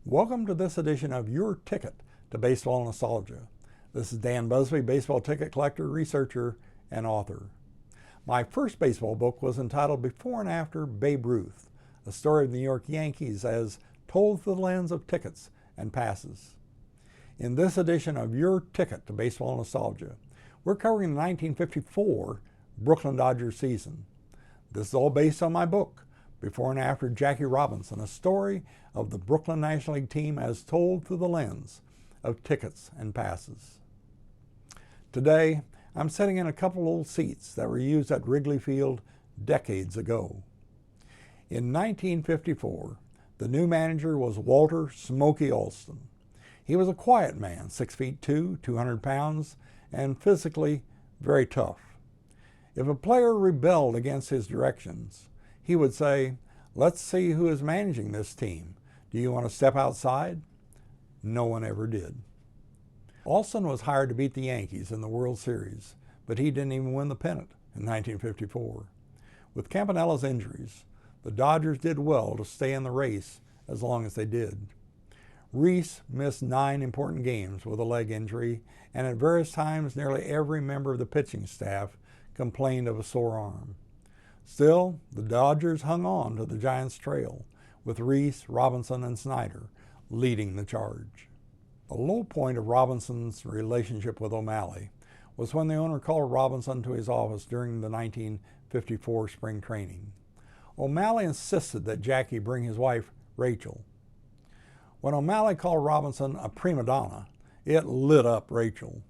Welcome to this edition of Your Ticket to Baseball Nostalgia. This is Dan Busby, baseball ticket collector, researcher, and author. My first baseball book was entitled Before and After Babe Ruth, a story of the New York Yankees as told through the lens of tickets and passes. In this edition of Your Ticket to Baseball Nostalgia, we're covering the 1954 Brooklyn Dodgers season. This is all based on my book, Before and After Jackie Robinson, a story of the Brooklyn National League team as told through the lens of tickets and passes. Today, I'm sitting in a couple old seats that were used at Wrigley Field decades ago. In 1954, the new manager was Walter "Smokey" Alston. He was a quiet man, 6'2", 200 pounds, and physically very tough. If a player rebelled against his directions, he would say, "Let's see who is managing this team. Do you want to step outside?" No one ever did. Alston was hired to beat the Yankees in the World Series, but he didn't even win the pennant in 1954. With Campanella's injuries, the Dodgers did well to stay in the race as long as they did. Reese missed 9 important games with a leg injury, and at various times nearly every member of the pitching staff complained of a sore arm. Still, the Dodgers hung on to the Giants' trail, with Reese, Robinson, and Snyder leading the charge. A low point of Robinson's relationship with O'Malley was when the owner called Robinson to his office during the 1954 spring training. O'Malley insisted that Jackie bring his wife, Rachel. When O'Malley called Robinson a prima donna, it lit up Rachel.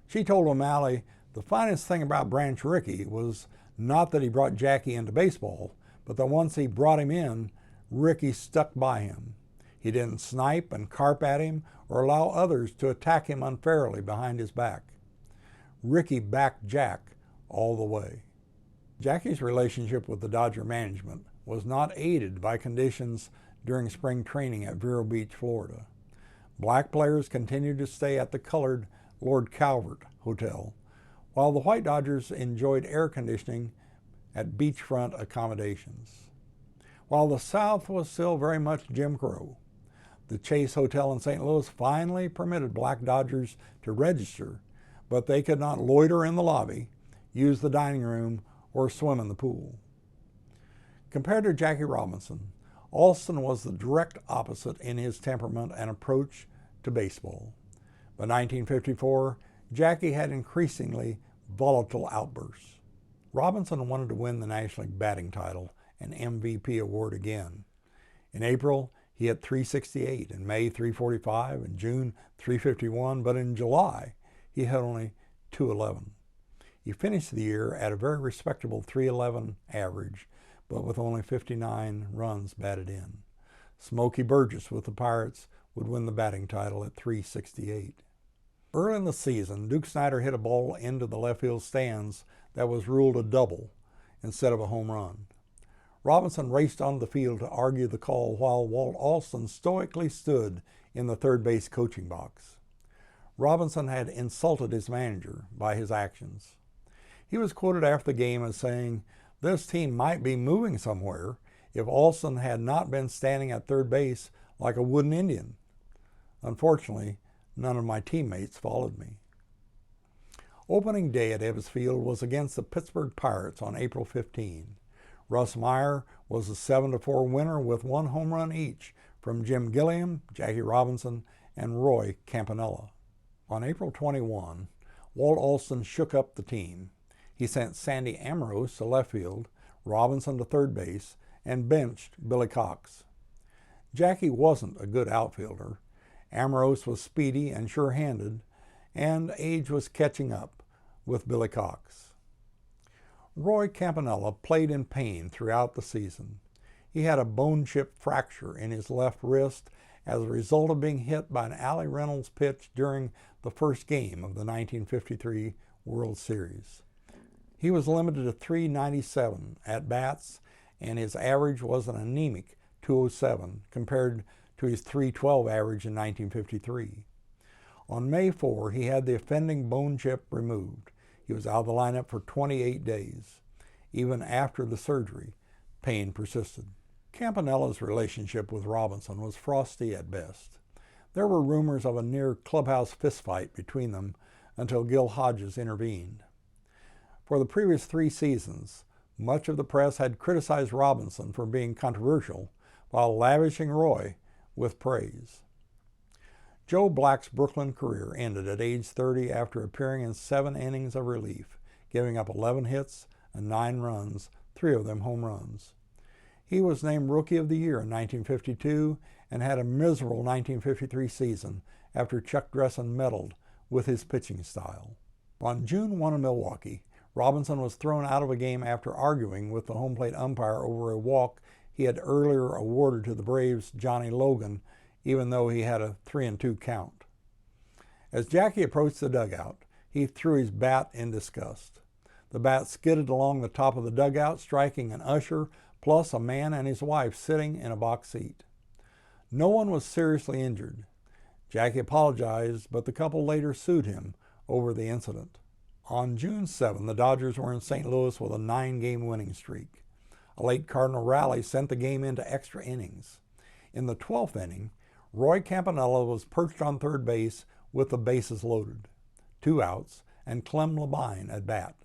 She told O'Malley the finest thing about Branch Rickey was not that he brought Jackie into baseball, but that once he brought him in, Rickey stuck by him. He didn't snipe and carp at him or allow others to attack him unfairly behind his back. Rickey backed Jack all the way. Jackie's relationship with the Dodger management was not aided by conditions during spring training at Vero Beach, Florida. Black players continued to stay at the colored Lord Calvert Hotel, while the white Dodgers enjoyed air conditioning at beachfront accommodations. While the South was still very much Jim Crow, the Chase Hotel in St. Louis finally permitted black Dodgers to register, but they could not loiter in the lobby, use the dining room, or swim in the pool. Compared to Jackie Robinson, Alston was the direct opposite in his temperament and approach to baseball. By 1954, Jackie had increasingly volatile outbursts. Robinson wanted to win the National League batting title and MVP award again. In April, he hit .368, in May .345, in June .351, but in July he hit only .211. He finished the year at a very respectable .311 average, but with only 59 runs batted in. Smokey Burgess with the Pirates would win the batting title at .368. Early in the season, Duke Snider hit a ball into the left field stands that was ruled a double instead of a home run. Robinson raced onto the field to argue the call while Walt Alston stoically stood in the third base coaching box. Robinson had insulted his manager by his actions. He was quoted after the game as saying, "This team might be moving somewhere if Alston had not been standing at third base like a wooden Indian. Unfortunately, none of my teammates followed me." Opening day at Ebbets Field was against the Pittsburgh Pirates on April 15. Russ Meyer was a 7-4 winner with 1 home run each from Jim Gilliam, Jackie Robinson, and Roy Campanella. On April 21, Walt Alston shook up the team. He sent Sandy Ambrose to left field, Robinson to third base, and benched Billy Cox. Jackie wasn't a good outfielder. Ambrose was speedy and sure-handed, and age was catching up with Billy Cox. Roy Campanella played in pain throughout the season. He had a bone-chip fracture in his left wrist as a result of being hit by an Allie Reynolds pitch during the first game of the 1953 World Series. He was limited to .397 at-bats, and his average was an anemic .207 compared to his .312 average in 1953. On May 4, he had the offending bone chip removed. He was out of the lineup for 28 days. Even after the surgery, pain persisted. Campanella's relationship with Robinson was frosty at best. There were rumors of a near clubhouse fistfight between them until Gil Hodges intervened. For the previous 3 seasons, much of the press had criticized Robinson for being controversial while lavishing Roy with praise. Joe Black's Brooklyn career ended at age 30 after appearing in 7 innings of relief, giving up 11 hits and 9 runs, 3 of them home runs. He was named Rookie of the Year in 1952 and had a miserable 1953 season after Chuck Dressen meddled with his pitching style. On June 1 in Milwaukee, Robinson was thrown out of a game after arguing with the home plate umpire over a walk he had earlier awarded to the Braves' Johnny Logan, even though he had a 3-2 count. As Jackie approached the dugout, he threw his bat in disgust. The bat skidded along the top of the dugout, striking an usher, plus a man and his wife sitting in a box seat. No one was seriously injured. Jackie apologized, but the couple later sued him over the incident. On June 7, the Dodgers were in St. Louis with a 9-game winning streak. A late Cardinal rally sent the game into extra innings. In the 12th inning, Roy Campanella was perched on third base with the bases loaded, 2 outs, and Clem Labine at bat.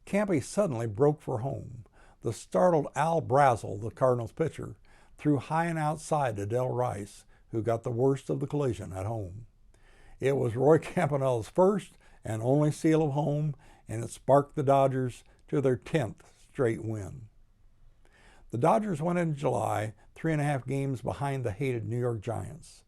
Campy suddenly broke for home. The startled Al Brazel, the Cardinals pitcher, threw high and outside to Del Rice, who got the worst of the collision at home. It was Roy Campanella's first and only seal of home, and it sparked the Dodgers to their 10th straight win. The Dodgers went in July 3.5 games behind the hated New York Giants.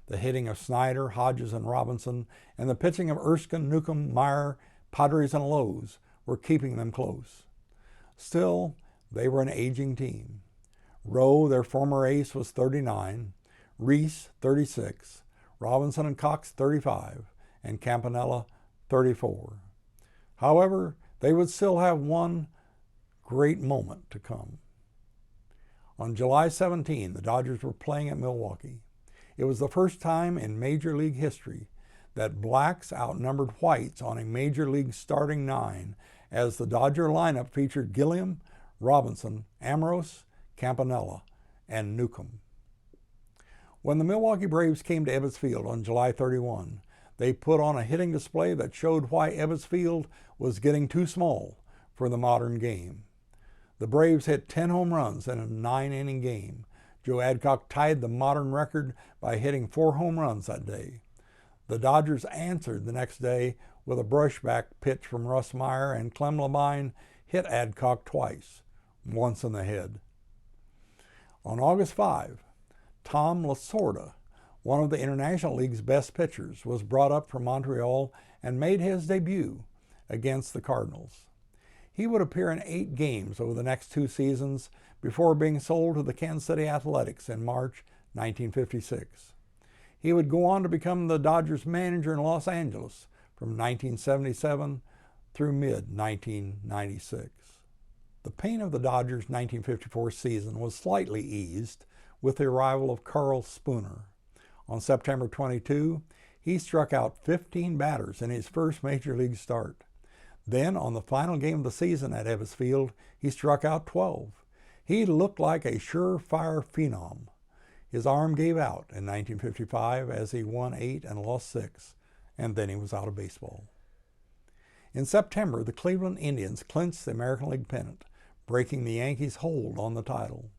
The hitting of Snyder, Hodges, and Robinson, and the pitching of Erskine, Newcomb, Meyer, Padres, and Lowe's were keeping them close. Still, they were an aging team. Rowe, their former ace, was 39, Reese, 36, Robinson and Cox, 35, and Campanella, 34. However, they would still have one great moment to come. On July 17, the Dodgers were playing at Milwaukee. It was the first time in Major League history that blacks outnumbered whites on a Major League starting 9, as the Dodger lineup featured Gilliam, Robinson, Ambrose, Campanella, and Newcomb. When the Milwaukee Braves came to Ebbets Field on July 31, they put on a hitting display that showed why Ebbets Field was getting too small for the modern game. The Braves hit 10 home runs in a 9-inning game. Joe Adcock tied the modern record by hitting 4 home runs that day. The Dodgers answered the next day with a brushback pitch from Russ Meyer, and Clem Labine hit Adcock twice, once in the head. On August 5, Tom Lasorda, one of the International League's best pitchers, was brought up from Montreal and made his debut against the Cardinals. He would appear in 8 games over the next 2 seasons before being sold to the Kansas City Athletics in March 1956. He would go on to become the Dodgers manager in Los Angeles from 1977 through mid-1996. The pain of the Dodgers' 1954 season was slightly eased with the arrival of Carl Spooner. On September 22, he struck out 15 batters in his first Major League start. Then, on the final game of the season at Ebbets Field, he struck out 12. He looked like a surefire phenom. His arm gave out in 1955 as he won 8 and lost 6, and then he was out of baseball. In September, the Cleveland Indians clinched the American League pennant, breaking the Yankees' hold on the title.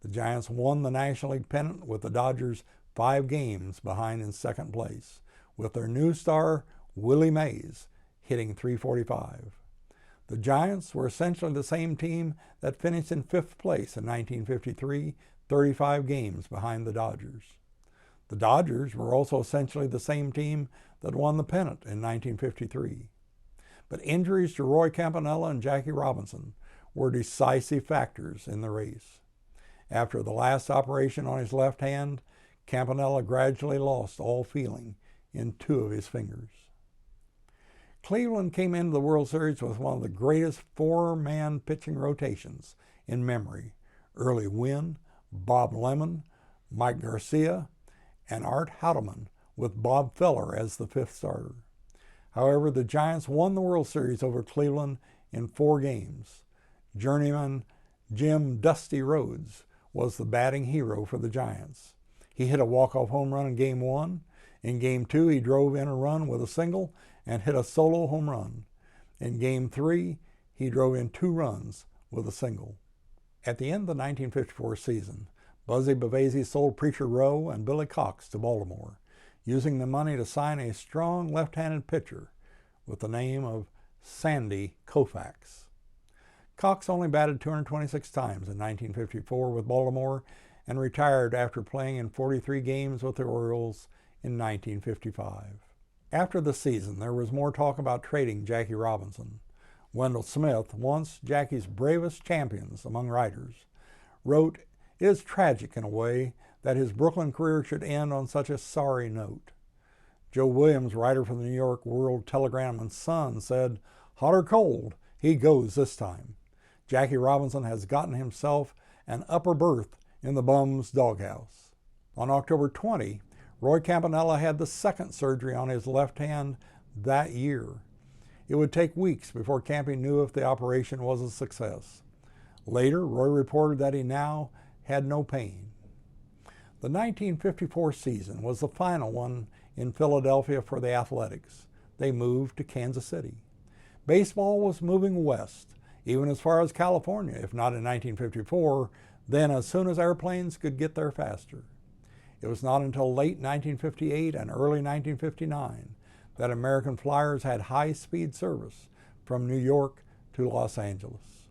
The Giants won the National League pennant with the Dodgers 5 games behind in second place, with their new star, Willie Mays, hitting .345. The Giants were essentially the same team that finished in 5th place in 1953, 35 games behind the Dodgers. The Dodgers were also essentially the same team that won the pennant in 1953. But injuries to Roy Campanella and Jackie Robinson were decisive factors in the race. After the last operation on his left hand, Campanella gradually lost all feeling in 2 of his fingers. Cleveland came into the World Series with one of the greatest 4-man pitching rotations in memory. Early Wynn, Bob Lemon, Mike Garcia, and Art Houteman, with Bob Feller as the 5th starter. However, the Giants won the World Series over Cleveland in 4 games. Journeyman Jim Dusty Rhodes was the batting hero for the Giants. He hit a walk-off home run in Game 1. In Game 2, he drove in a run with a single and hit a solo home run. In Game 3, he drove in 2 runs with a single. At the end of the 1954 season, Buzzy Bavasi sold Preacher Rowe and Billy Cox to Baltimore, using the money to sign a strong left-handed pitcher with the name of Sandy Koufax. Cox only batted 226 times in 1954 with Baltimore and retired after playing in 43 games with the Orioles in 1955. After the season, there was more talk about trading Jackie Robinson. Wendell Smith, once Jackie's bravest champions among writers, wrote, "It is tragic in a way that his Brooklyn career should end on such a sorry note." Joe Williams, writer for the New York World Telegram and Sun, said, "Hot or cold, he goes this time. Jackie Robinson has gotten himself an upper berth in the Bum's doghouse." On October 20, Roy Campanella had the second surgery on his left hand that year. It would take weeks before Campy knew if the operation was a success. Later, Roy reported that he now had no pain. The 1954 season was the final one in Philadelphia for the Athletics. They moved to Kansas City. Baseball was moving west, even as far as California, if not in 1954, then as soon as airplanes could get there faster. It was not until late 1958 and early 1959 that American Flyers had high-speed service from New York to Los Angeles.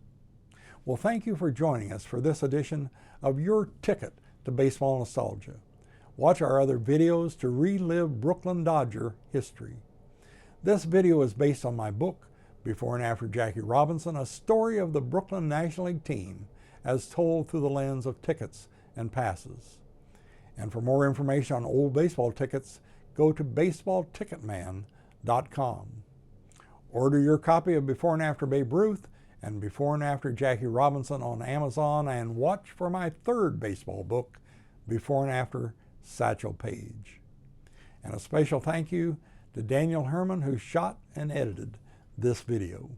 Well, thank you for joining us for this edition of Your Ticket to Baseball Nostalgia. Watch our other videos to relive Brooklyn Dodger history. This video is based on my book, Before and After Jackie Robinson, a story of the Brooklyn National League team as told through the lens of tickets and passes. And for more information on old baseball tickets, go to baseballticketman.com. Order your copy of Before and After Babe Ruth and Before and After Jackie Robinson on Amazon, and watch for my third baseball book, Before and After Satchel Paige. And a special thank you to Daniel Herman, who shot and edited this video.